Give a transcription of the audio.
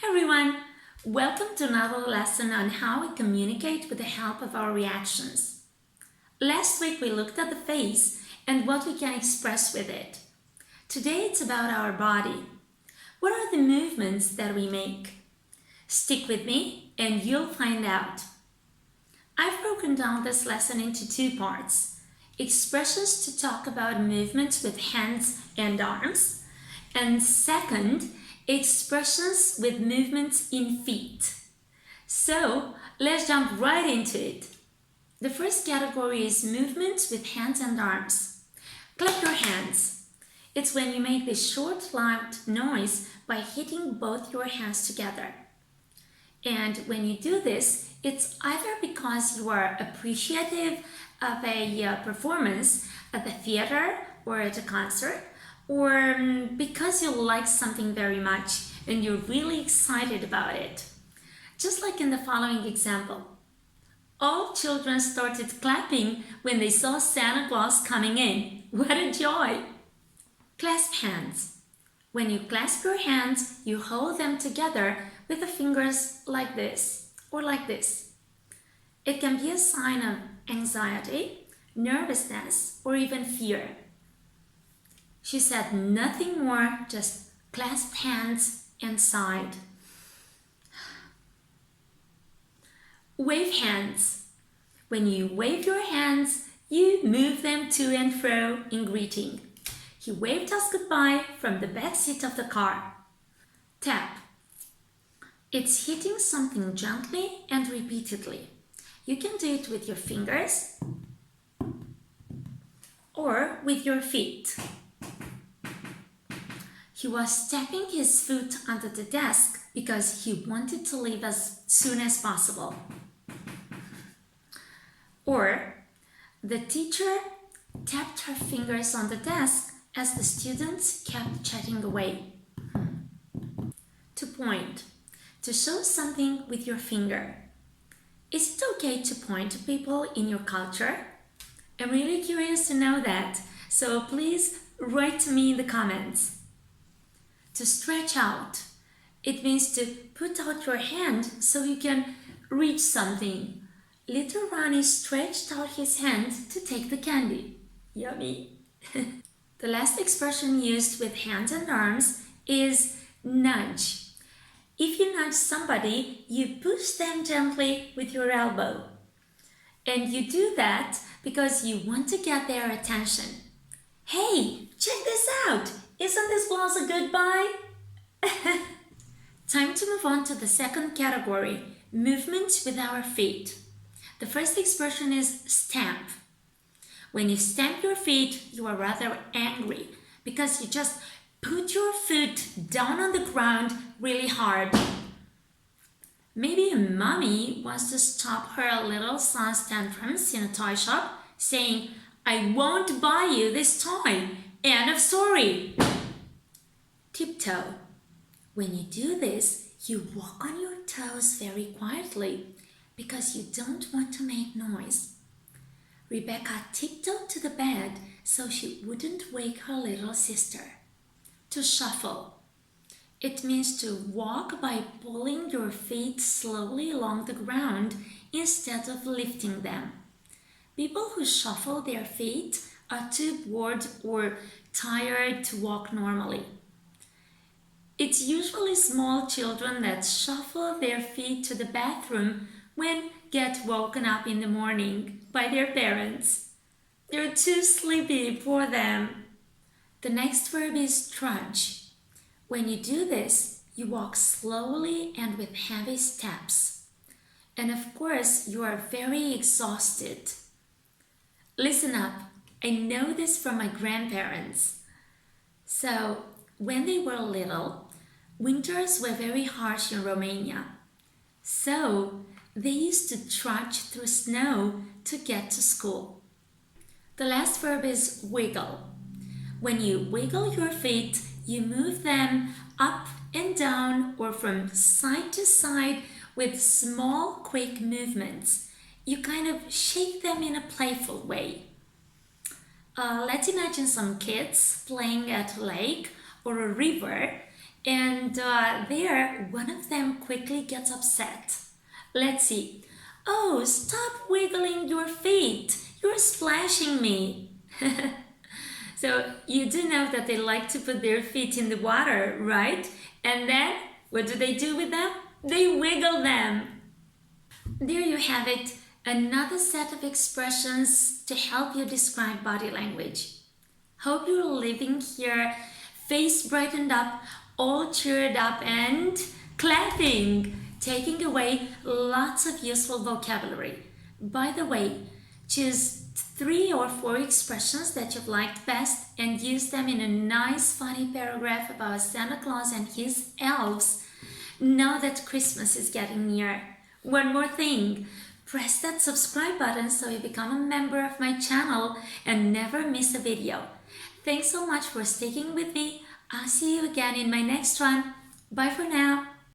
Hi everyone! Welcome to another lesson on how we communicate with the help of our reactions. Last week we looked at the face and what we can express with it. Today it's about our body. What are the movements that we make? Stick with me and you'll find out. I've broken down this lesson into two parts. Expressions to talk about movements with hands and arms, and second, expressions with movements in feet. So let's jump right into it. The first category is movements with hands and arms. Clap your hands. It's when you make this short, loud noise by hitting both your hands together. And when you do this, it's either because you are appreciative of a performance at the theater or at a concert, or because you like something very much and you're really excited about it. Just like in the following example. All children started clapping when they saw Santa Claus coming in. What a joy! Clasp hands. When you clasp your hands, you hold them together with the fingers like this or like this. It can be a sign of anxiety, nervousness, or even fear. She said nothing more, just clasped hands and sighed. Wave hands. When you wave your hands, you move them to and fro in greeting. He waved us goodbye from the back seat of the car. Tap. It's hitting something gently and repeatedly. You can do it with your fingers or with your feet. He was tapping his foot under the desk because he wanted to leave as soon as possible. Or the teacher tapped her fingers on the desk as the students kept chatting away. To point. To show something with your finger. Is it okay to point to people in your culture? I'm really curious to know that, so please write to me in the comments. To stretch out. It means to put out your hand so you can reach something. Little Ronnie stretched out his hand to take the candy. Yummy! The last expression used with hands and arms is nudge. If you nudge somebody, you push them gently with your elbow. And you do that because you want to get their attention. Hey, check this out! Isn't this blouse a good buy? Time to move on to the second category, movements with our feet. The first expression is stamp. When you stamp your feet, you are rather angry because you just put your foot down on the ground really hard. Maybe a mommy wants to stop her little son's tantrums in a toy shop, saying, "I won't buy you this toy. End of story." Tiptoe. When you do this, you walk on your toes very quietly because you don't want to make noise. Rebecca tiptoed to the bed so she wouldn't wake her little sister. To shuffle. It means to walk by pulling your feet slowly along the ground instead of lifting them. People who shuffle their feet are too bored or tired to walk normally. It's usually small children that shuffle their feet to the bathroom when get woken up in the morning by their parents. They're too sleepy for them. The next verb is trudge. When you do this, you walk slowly and with heavy steps. And of course, you are very exhausted. Listen up, I know this from my grandparents. So, when they were little, winters were very harsh in Romania. So, they used to trudge through snow to get to school. The last verb is wiggle. When you wiggle your feet, you move them up and down or from side to side with small, quick movements. You kind of shake them in a playful way. Let's imagine some kids playing at a lake or a river And there, one of them quickly gets upset. Let's see. Oh, stop wiggling your feet. You're splashing me. So you do know that they like to put their feet in the water, right? And then what do they do with them? They wiggle them. There you have it, another set of expressions to help you describe body language. Hope you're leaving here face brightened up, all cheered up and clapping, taking away lots of useful vocabulary. By the way, choose 3 or 4 expressions that you've liked best and use them in a nice funny paragraph about Santa Claus and his elves. Now that Christmas is getting near. One more thing, press that subscribe button so you become a member of my channel and never miss a video. Thanks so much for sticking with me. I'll see you again in my next one. Bye for now.